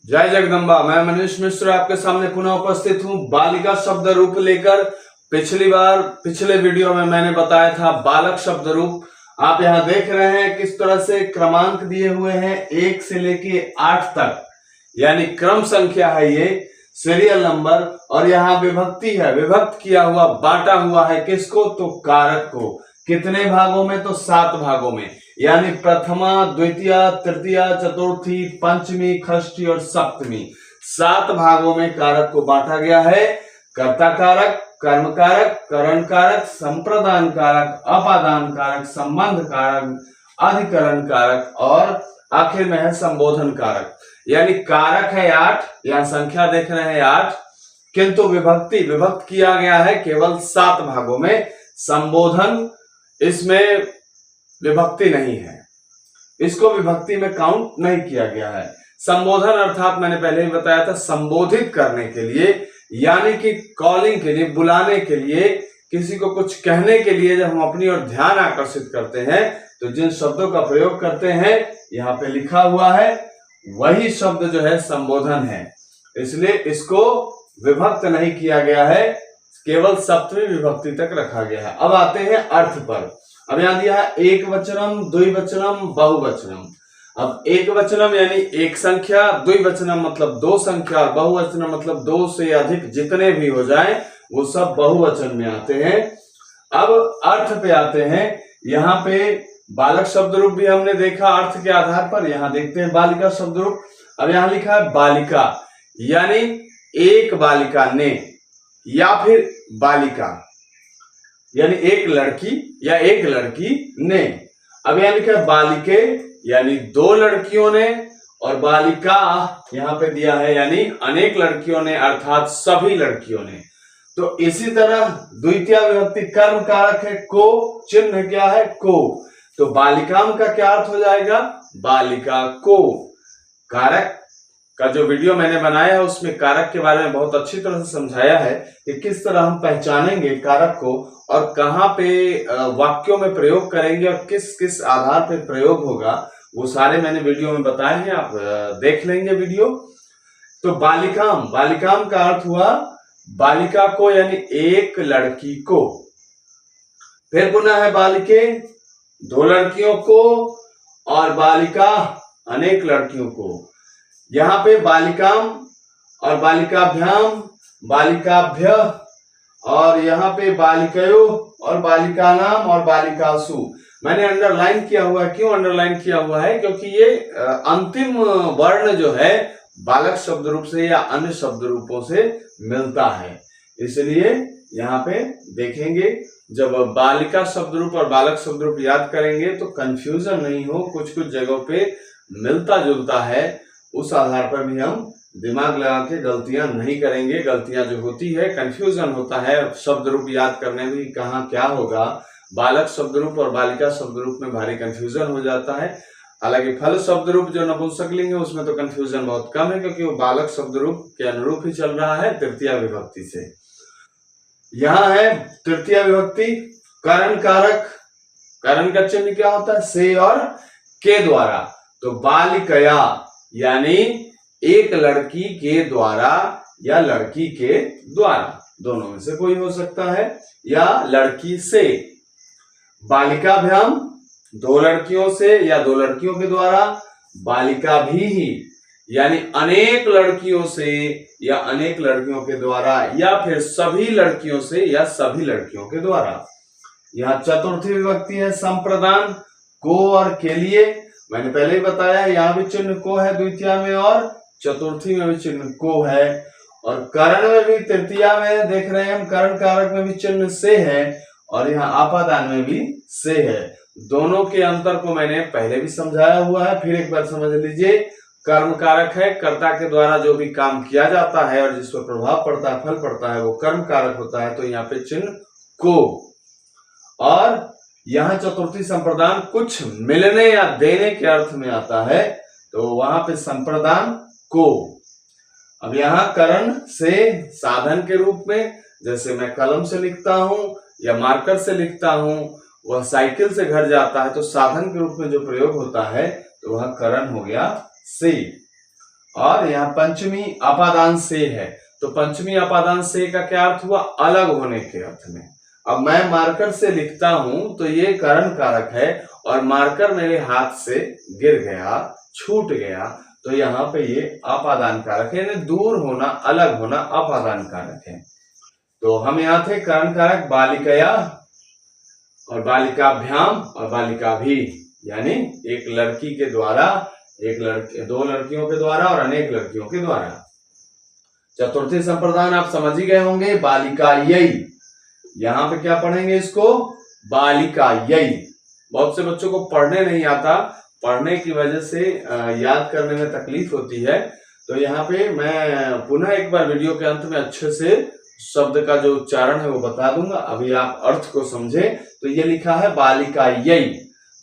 जय जगदम्बा। मैं मनीष मिश्र आपके सामने पुनः उपस्थित हूँ बालिका शब्द रूप लेकर। पिछले वीडियो में मैंने बताया था बालक शब्द रूप। आप यहाँ देख रहे हैं किस तरह से क्रमांक दिए हुए हैं 1 से लेके 8 तक, यानी क्रम संख्या है ये, सीरियल नंबर। और यहाँ विभक्ति है, विभक्त किया हुआ, बांटा हुआ है किसको, तो कारक को। कितने भागों में, तो 7 भागों में, यानी प्रथमा, द्वितीय, तृतीय, चतुर्थी, पंचमी, षष्ठी और सप्तमी, 7 भागों में कारक को बांटा गया है। कर्ता कारक, कर्म कारक, करण कारक, संप्रदान कारक, अपादान कारक, संबंध कारक, अधिकरण कारक और आखिर में है संबोधन कारक। यानी कारक है 8, यहाँ संख्या देख रहे हैं 8, किंतु विभक्त किया गया है केवल 7 भागों में। संबोधन इसमें विभक्ति नहीं है, इसको विभक्ति में काउंट नहीं किया गया है। संबोधन अर्थात मैंने पहले ही बताया था संबोधित करने के लिए, यानी कि कॉलिंग के लिए, बुलाने के लिए, किसी को कुछ कहने के लिए जब हम अपनी ओर ध्यान आकर्षित करते हैं तो जिन शब्दों का प्रयोग करते हैं यहाँ पे लिखा हुआ है, वही शब्द जो है संबोधन है। इसलिए इसको विभक्त नहीं किया गया है, केवल सप्तमी विभक्ति तक रखा गया है। अब आते हैं अर्थ पर। अब यहां दिया है एक वचनम, द्विवचनम, बहुवचनम। अब एक वचनम यानी एक संख्या, द्विवचनम मतलब 2 संख्या, और बहुवचनम मतलब 2 से अधिक जितने भी हो जाएं वो सब बहुवचन में आते हैं। अब अर्थ पे आते हैं। यहाँ पे बालक शब्द रूप भी हमने देखा अर्थ के आधार पर, यहाँ देखते हैं बालिका शब्द रूप। अब यहाँ लिखा है बालिका, यानी एक बालिका ने, या फिर बालिका यानी एक लड़की या एक लड़की ने। अब यहाँ लिखा है बालिके, यानी 2 लड़कियों ने, और बालिका यहाँ पे दिया है यानी अनेक लड़कियों ने, अर्थात सभी लड़कियों ने। तो इसी तरह द्वितीय विभक्ति कर्म कारक है को, चिन्ह क्या है, को। तो बालिकाम का क्या अर्थ हो जाएगा, बालिका को। कारक का जो वीडियो मैंने बनाया है उसमें कारक के बारे में बहुत अच्छी तरह से समझाया है कि किस तरह हम पहचानेंगे कारक को और कहाँ पे वाक्यों में प्रयोग करेंगे और किस किस आधार पर प्रयोग होगा, वो सारे मैंने वीडियो में बताए हैं, आप देख लेंगे वीडियो। तो बालिकाम, बालिकाम का अर्थ हुआ बालिका को, यानी एक लड़की को। फिर पुनः है बालिके, 2 लड़कियों को, और बालिका अनेक लड़कियों को। यहाँ पे बालिकाम और बालिकाभ्याम, बालिकाभ्य, और यहाँ पे बालिकयो और बालिकानाम और बालिकासु। मैंने अंडरलाइन किया हुआ है। क्यों अंडरलाइन किया हुआ है, क्योंकि ये अंतिम वर्ण जो है बालक शब्द रूप से या अन्य शब्द रूपों से मिलता है, इसलिए यहाँ पे देखेंगे। जब बालिका शब्द रूप और बालक शब्द रूप याद करेंगे तो कंफ्यूजन नहीं हो, कुछ कुछ जगहों पे मिलता जुलता है, उस आधार पर भी हम दिमाग लगा के गलतियां नहीं करेंगे। गलतियां जो होती है, कंफ्यूजन होता है शब्द रूप याद करने में, कहाँ क्या होगा। बालक शब्द रूप और बालिका शब्द रूप में भारी कंफ्यूजन हो जाता है। हालांकि फल शब्द रूप जो नपुंसकलिंग है उसमें तो कंफ्यूजन बहुत कम है, क्योंकि वो बालक शब्द रूप के अनुरूप ही चल रहा है तृतीय विभक्ति से। यहाँ है तृतीय विभक्ति करण कारक। करण का चिन्ह क्या होता है, से और के द्वारा। तो बालिकया यानी एक लड़की के द्वारा या लड़की के द्वारा, दोनों में से कोई हो सकता है, या लड़की से। बालिकाभ्याम 2 लड़कियों से या 2 लड़कियों के द्वारा। बालिका भी ही यानी अनेक लड़कियों से या अनेक लड़कियों के द्वारा, या फिर सभी लड़कियों से या सभी लड़कियों के द्वारा। यहाँ चतुर्थी विभक्ति है संप्रदान, को और के लिए। मैंने पहले ही बताया यहाँ भी चिन्ह को है द्वितीय में, और चतुर्थी में भी चिन्ह को है, और करण में भी तृतीय में देख रहे हैं हम, करण कारक में भी चिन्ह से है, और यहाँ आपादान में भी से है। दोनों के अंतर को मैंने पहले भी समझाया हुआ है, फिर एक बार समझ लीजिए। कर्म कारक है, कर्ता के द्वारा जो भी काम किया जाता है और जिस पर प्रभाव पड़ता है, फल पड़ता है, वो कर्म कारक होता है। तो यहाँ पे चिन्ह को। और यहाँ चतुर्थी संप्रदान कुछ मिलने या देने के अर्थ में आता है, तो वहां पे संप्रदान को। अब यहाँ करण से साधन के रूप में, जैसे मैं कलम से लिखता हूं या मार्कर से लिखता हूं, वह साइकिल से घर जाता है, तो साधन के रूप में जो प्रयोग होता है तो वह करण हो गया से। और यहाँ पंचमी अपादान से है, तो पंचमी अपादान से का क्या अर्थ हुआ? अलग होने के अर्थ में। अब मैं मार्कर से लिखता हूं तो ये करण कारक है और मार्कर मेरे हाथ से गिर गया, छूट गया, तो यहाँ पे ये अपादान कारक है, यानी दूर होना, अलग होना अपादान कारक है। तो हम यहाँ थे करण कारक बालिकया और बालिकाभ्याम और बालिका भी, यानी एक लड़की के द्वारा, एक लड़के, दो लड़कियों के द्वारा और अनेक लड़कियों के द्वारा। चतुर्थी संप्रदान आप समझ ही गए होंगे, बालिकायै। यहाँ पे क्या पढ़ेंगे इसको? बालिकायै। बहुत से बच्चों को पढ़ने नहीं आता, पढ़ने की वजह से याद करने में तकलीफ होती है, तो यहाँ पे मैं पुनः एक बार वीडियो के अंत में अच्छे से शब्द का जो उच्चारण है वो बता दूंगा। अभी आप अर्थ को समझे। तो ये लिखा है बालिकायै।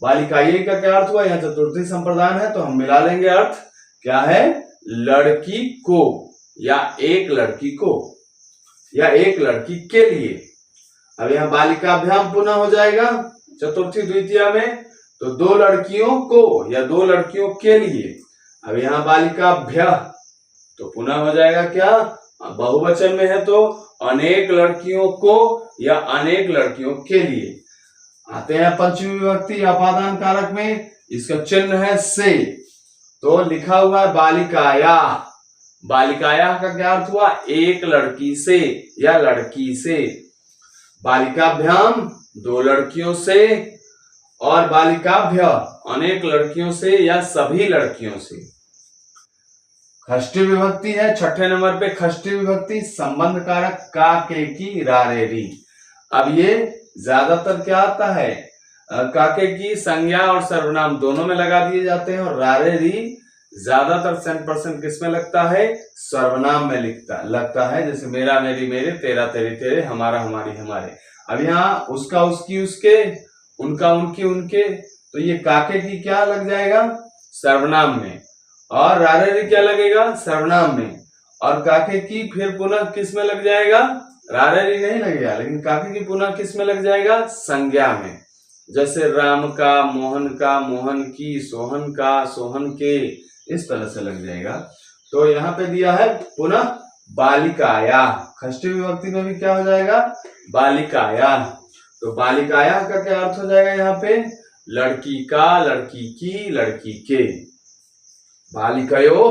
बालिकायै का क्या अर्थ हुआ? यहाँ चतुर्थी संप्रदान है तो हम मिला लेंगे अर्थ। क्या है? लड़की को, या एक लड़की को, या एक लड़की के लिए। अब यहाँ बालिकाभ्याम पुनः हो जाएगा चतुर्थी द्वितीया में, तो दो लड़कियों को या दो लड़कियों के लिए। अब यहाँ बालिकाभ्य तो पुनः हो जाएगा क्या? बहुवचन में है तो अनेक लड़कियों को या अनेक लड़कियों के लिए। आते हैं पंचमी विभक्ति अपादान कारक में, इसका चिन्ह है से, तो लिखा हुआ है बालिकाया। बालिकाया का क्या अर्थ हुआ? एक लड़की से या लड़की से। बालिकाभ्याम दो लड़कियों से, और बालिकाभ्य अनेक लड़कियों से या सभी लड़कियों से। षष्ठी विभक्ति है छठे नंबर पे, षष्ठी विभक्ति संबंध कारक का, के, की, रा, रे, री। अब ये ज्यादातर क्या आता है? काके की संज्ञा और सर्वनाम दोनों में लगा दिए जाते हैं, और रा, रे, री ज्यादातर 100% किस में लगता है? सर्वनाम में लगता है। जैसे मेरा, मेरी, मेरे, तेरा, तेरी, तेरे, हमारा, हमारी, हमारे। अब यहाँ उसका, उसकी, उसके, उनका, उनकी, उनके, तो ये काके की क्या लग जाएगा? सर्वनाम में। और रारेरी क्या लगेगा? सर्वनाम में। और काके की फिर पुनः किस में लग जाएगा? रारेरी नहीं लगेगा, लेकिन काके की पुनः किस में लग जाएगा? संज्ञा में। जैसे राम का, मोहन का, मोहन की, सोहन का, सोहन के, इस तरह से लग जाएगा। तो यहाँ पे दिया है पुनः बालिकाया। षष्ठी विभक्ति में भी क्या हो जाएगा? बालिकाया। तो बालिकाया का क्या अर्थ हो जाएगा यहाँ पे? लड़की का, लड़की की, लड़की के। बालिकयो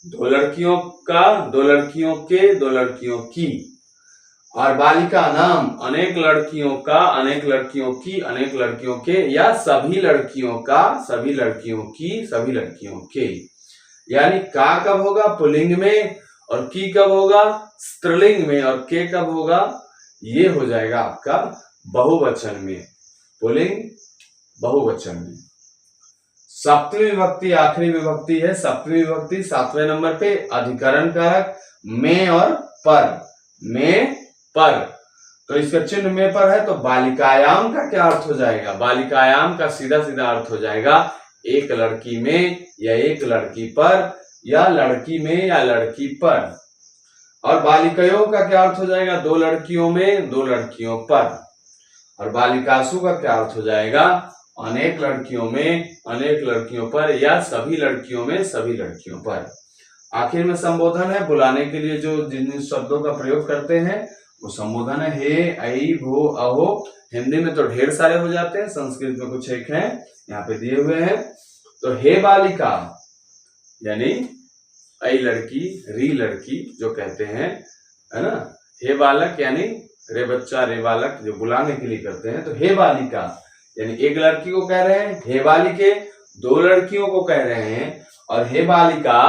दो लड़कियों का, दो लड़कियों के, दो लड़कियों की। और बालिका नाम अनेक लड़कियों का, अनेक लड़कियों की, अनेक लड़कियों के, या सभी लड़कियों का, सभी लड़कियों की, सभी लड़कियों के। यानी का कब होगा? पुल्लिंग में, और की कब होगा? स्त्रीलिंग में, और के कब होगा? ये हो जाएगा आपका बहुवचन में, पुल्लिंग बहुवचन में। सप्तमी विभक्ति आखिरी विभक्ति है। सप्तमी विभक्ति 7वें नंबर पे, अधिकरण कारक में और पर। में, पर, तो इसका चिन्ह में पर है, तो बालिकायाम का क्या अर्थ हो जाएगा? बालिकायाम का सीधा सीधा अर्थ हो जाएगा एक लड़की में या एक लड़की पर, या लड़की में या लड़की पर। और बालिकयों का क्या अर्थ हो जाएगा? दो लड़कियों में, दो लड़कियों पर। और बालिकासु का क्या अर्थ हो जाएगा? अनेक लड़कियों में, अनेक लड़कियों पर, या सभी लड़कियों में, सभी लड़कियों पर। आखिर में संबोधन है, बुलाने के लिए जो जिन शब्दों का प्रयोग करते हैं वो संबोधन है। हे, ऐ, भो, अहो। हिंदी में तो ढेर सारे हो जाते हैं, संस्कृत में कुछ एक हैं, यहाँ पे दिए हुए हैं। तो हे बालिका यानी ऐ लड़की, री लड़की जो कहते हैं, है ना। हे बालक यानी रे बच्चा, रे बालक जो बुलाने के लिए करते हैं। तो हे बालिका यानी एक लड़की को कह रहे हैं, हे बालिके दो लड़कियों को कह रहे हैं, और हे बालिका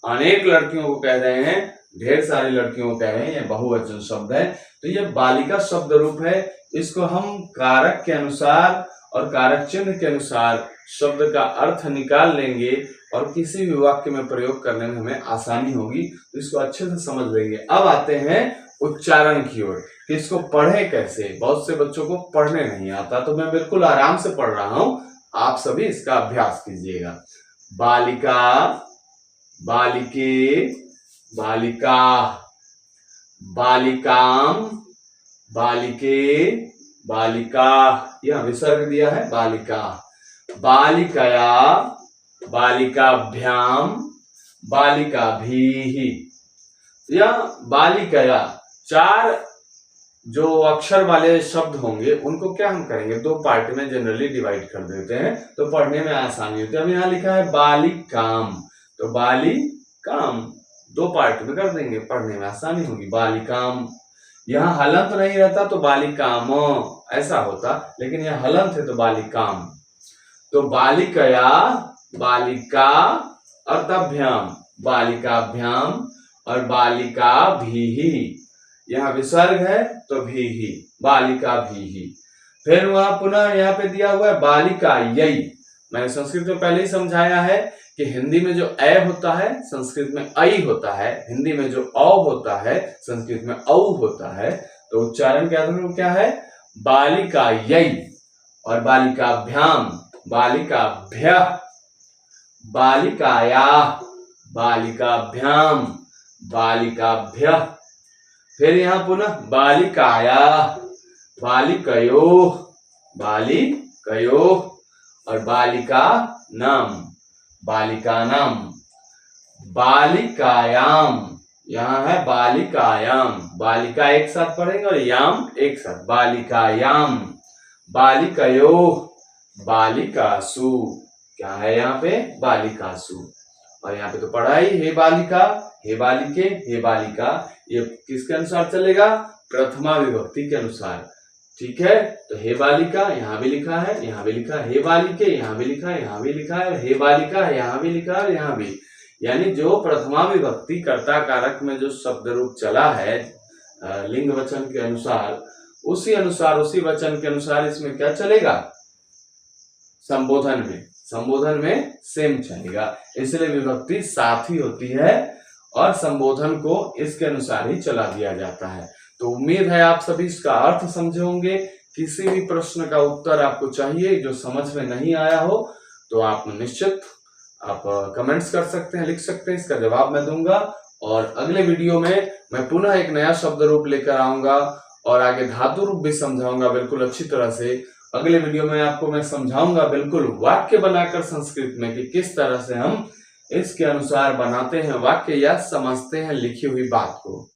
अनेक लड़कियों को कह रहे हैं, ढेर सारी लड़कियों को कह रहे हैं। ये बहुवचन शब्द है। तो ये बालिका शब्द रूप है। इसको हम कारक के अनुसार और कारक चिन्ह के अनुसार शब्द का अर्थ निकाल लेंगे और किसी भी वाक्य में प्रयोग करने में हमें आसानी होगी, तो इसको अच्छे से समझ लेंगे। अब आते हैं उच्चारण की ओर कि इसको पढ़े कैसे। बहुत से बच्चों को पढ़ने नहीं आता, तो मैं बिल्कुल आराम से पढ़ रहा हूं, आप सभी इसका अभ्यास कीजिएगा। बालिका, बालिके, बालिका, बालिकाम, बालिके, बालिका, यह विसर्ग दिया है बालिका। बालिकया, बालिकाभ्याम, बालिका भी। या बालिकया, 4 जो अक्षर वाले शब्द होंगे उनको क्या हम करेंगे, 2 पार्ट में जनरली डिवाइड कर देते हैं तो पढ़ने में आसानी होती है। अब यहाँ लिखा है बालिकाम, तो बालिकाम 2 पार्ट में कर देंगे, पढ़ने में आसानी होगी। बालिकाम, यहाँ हलंत नहीं रहता तो बालिकाम ऐसा होता, लेकिन यहाँ हलंत है तो बालिकाम। तो बालिकया, बालिका और तभ्याम, बालिकाभ्याम और बालिका भी, यहाँ विसर्ग है तो भी ही, बालिका भी। फिर वहां पुनः यहाँ पे दिया हुआ है बालिका यई। मैंने संस्कृत में पहले ही समझाया है कि हिंदी में जो ए होता है संस्कृत में ऐ होता है, हिंदी में जो औ होता है संस्कृत में औ होता है। तो उच्चारण क्या है, बालिका यई। और बालिकाभ्याम, बालिकाभ्य, बालिकाया, बालिकाभ्याम, बालिकाभ्य। फिर यहाँ पुनः बालिकाया, बालिकयो, बालिकयो और बालिका नाम, बालिका नाम, बालिकायाम। यहाँ है बालिकायाम, बालिका एक साथ पढ़ेंगे और याम एक साथ, बालिकायाम, बालिकयो, बालिकासु। क्या है यहाँ पे, बालिकासु। और यहाँ पे तो पढ़ा ही, हे बालिका, हे बालिके, हे बालिका, ये किसके अनुसार चलेगा, प्रथमा विभक्ति के अनुसार। ठीक है, तो हे बालिका यहाँ भी लिखा है, यहाँ भी लिखा है, हे बालिके यहाँ भी लिखा है, यहाँ भी लिखा है, हे बालिका यहाँ भी लिखा है और यहाँ भी। यानी जो प्रथमा विभक्ति कर्ता कारक में जो शब्द रूप चला है लिंग वचन के अनुसार, उसी अनुसार उसी वचन के अनुसार इसमें क्या चलेगा, संबोधन में, संबोधन में सेम चलेगा। इसलिए विभक्ति साथ ही होती है और संबोधन को इसके अनुसार ही चला दिया जाता है। तो उम्मीद है आप सभी इसका अर्थ समझे होंगे। किसी भी प्रश्न का उत्तर आपको चाहिए जो समझ में नहीं आया हो तो आप निश्चित आप कमेंट्स कर सकते हैं, लिख सकते हैं, इसका जवाब मैं दूंगा। और अगले वीडियो में मैं पुनः एक नया शब्द रूप लेकर आऊंगा और आगे धातु रूप भी समझाऊंगा बिल्कुल अच्छी तरह से। अगले वीडियो में आपको मैं समझाऊंगा बिल्कुल वाक्य बनाकर संस्कृत में कि किस तरह से हम इसके अनुसार बनाते हैं वाक्य या समझते हैं लिखी हुई बात को।